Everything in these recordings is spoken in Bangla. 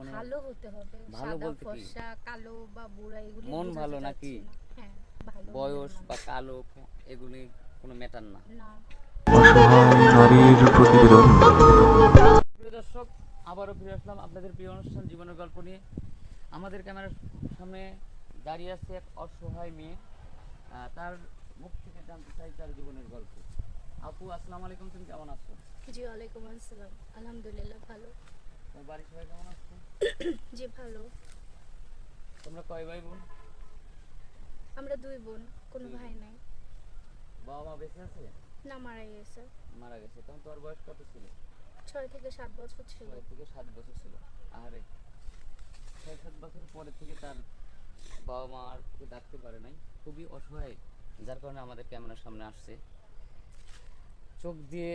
মানে ভালো হতে হবে। ভালো সাদা, বলতে কি, ফর্সা, কালো বা বুড়া এগুলি মন বোঝাতে ভালো নাকি চাচ্ছি না। হ্যাঁ, ভালো মনের বয়স বা মানুষ। কালো এগুলি কোনো ম্যাটার না। না। অসহায় নারীর প্রতিবেদন। প্রিয় দর্শক, আবারও ফিরে আসলাম আপনাদের প্রিয় অনুষ্ঠান জীবনের গল্প নিয়ে। আমাদের ক্যামেরার সামনে দাঁড়িয়ে আছে এক অসহায় মেয়ে। তার মুখ থেকে জানতে চাই তার জীবনের গল্প। আপু, আসসালামু আলাইকুম, তুমি কেমন আছো? জি, ওয়ালাইকুম আসসালাম। আলহামদুলিল্লাহ ভালো। তোমার বাড়ির সবাই কেমন আছে? জি, ভালো। তোমরা কয় ভাই বোন? আমরা 2 বোন, কোনো দুই ভাই বোন। নাই। বাবা মা বেঁচে আছে? না, মারা গেছে। মারা গেছে। তখন তোমার বয়স কত ছিল? 6 থেকে 7 বছর ছিল। 6 থেকে 7 বছর ছিল। আরে 6-7 বছর পরে থেকে তার বাবা মা আর ওকে ডাকতে পারে নাই, খুবই অসহায়, যার কারণে আমাদের ক্যামেরার সামনে আসছে। চোখ দিয়ে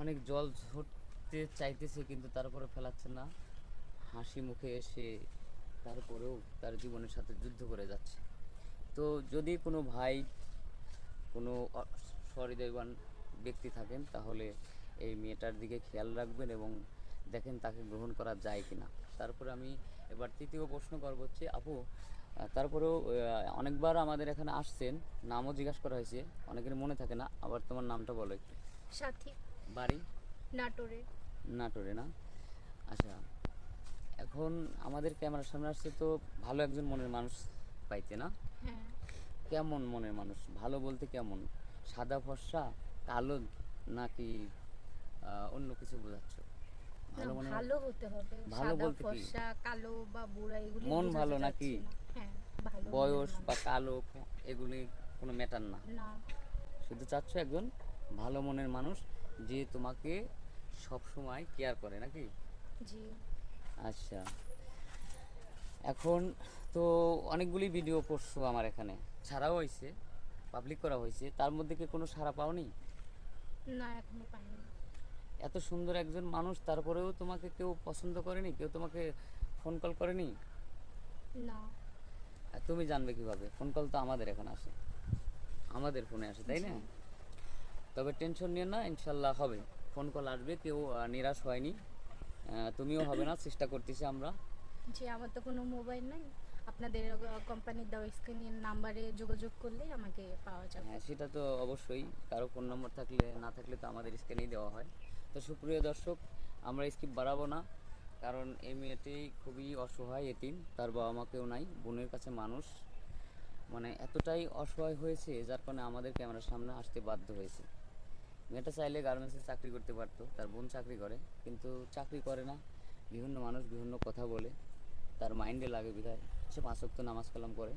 অনেক জল ঝরতে চাইতেছে, কিন্তু তারপরে ফেলাচ্ছে না। হাসি মুখে এসে তারপরেও তার জীবনের সাথে যুদ্ধ করে যাচ্ছে। তো যদি কোনো ভাই, কোনো সহৃদয়বান ব্যক্তি থাকেন, তাহলে এই মেয়েটার দিকে খেয়াল রাখবেন এবং দেখেন তাকে গ্রহণ করা যায় কিনা। তারপরে আমি এবার তৃতীয় প্রশ্ন করব হচ্ছে, আপু, তারপরেও অনেকবার আমাদের এখানে আসছেন, নামও জিজ্ঞাসা করা হয়েছে, অনেকের মনে থাকে না। আবার তোমার নামটা বলো একটু। সাথী, বাড়ি? নাটোরে। নাটোরে না? আচ্ছা, এখন আমাদের ক্যামেরার সামনে আসছে তো ভালো একজন মনের মানুষ পাইতে না? হ্যাঁ। কেমন মনের মানুষ? ভালো বলতে কেমন? সাদা ফর্সা, কালো, নাকি অন্য কিছু বোঝাচ্ছ? না, ভালো মনের মানুষ ভালো হতে হবে। ভালো সাদা, বলতে কি, ফর্সা, কালো বা বুড়া এগুলি মন বোঝাতে ভালো নাকি চাচ্ছি না। হ্যাঁ, ভালো মনের বয়স বা মানুষ। কালো এগুলি কোনো ম্যাটার না? না। শুধু চাচ্ছ একজন ভালো মনের মানুষ, যে তোমাকে সব সময় কেয়ার করে নাকি? জি। আচ্ছা, এখন তো অনেকগুলি ভিডিও করছো আমার এখানে, ছাড়াও হয়েছে, পাবলিক করা হয়েছে, তার মধ্যে কি কোনো সাড়া পাওনি? না, এখনো পাইনি। এত সুন্দর একজন মানুষ, তারপরেও তোমাকে কেউ পছন্দ করেনি, কেউ তোমাকে ফোন কল করেনি? না। আর তুমি জানবে কিভাবে? ফোন কল তো আমাদের এখানে আসে, আমাদের ফোনে আসে, তাই জি। না? তবে টেনশন নিও না, ইনশাল্লাহ হবে। ফোন কল আসবে, কেউ নিরাশ হয়নি, তুমিও হবে না, চেষ্টা করতেছি আমরা। জি, আমার তো কোনো মোবাইল নাই। আপনাদের কোম্পানির দেওয়া স্ক্রিনের নাম্বারে যোগাযোগ করলেই আমাকে পাওয়া যাবে। হ্যাঁ, সেটা তো অবশ্যই, কারো ফোন নম্বর থাকলে না থাকলে তো আমাদের স্ক্যানেই দেওয়া হয়। তো সুপ্রিয় দর্শক, আমরা স্কিপ বাড়াবো না, কারণ এই মেয়েটি খুবই অসহায়, এতিম, তার বাবা মা কেউ নাই, বোনের কাছে মানুষ, মানে এতটাই অসহায় হয়েছে, যার কারণে আমাদের ক্যামেরার সামনে আসতে বাধ্য হয়েছে। মেয়েটা চাইলে গার্মেন্টসে চাকরি করতে পারতো, তার বোন চাকরি করে, কিন্তু চাকরি করে না। বিভিন্ন মানুষ বিভিন্ন কথা বলে, তার মাইন্ডে লাগে বিধায় সে 5 ওয়াক্ত নামাজ কালাম করে,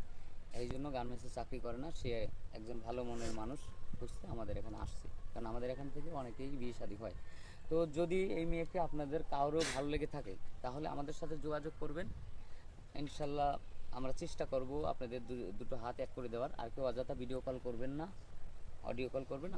এই জন্য গার্মেন্টসে চাকরি করে না। সে একজন ভালো মনের মানুষ খুঁজতে আমাদের এখানে আসছে, কারণ আমাদের এখান থেকে অনেকেই বিয়ে শাদী হয়। তো যদি এই মেয়েকে আপনাদের কারোর ভালো লেগে থাকে, তাহলে আমাদের সাথে যোগাযোগ করবেন, ইনশাল্লাহ আমরা চেষ্টা করব আপনাদের দুটো হাত এক করে দেওয়ার। আর কেউ অযথা ভিডিও কল করবেন না, অডিও কল করবেন।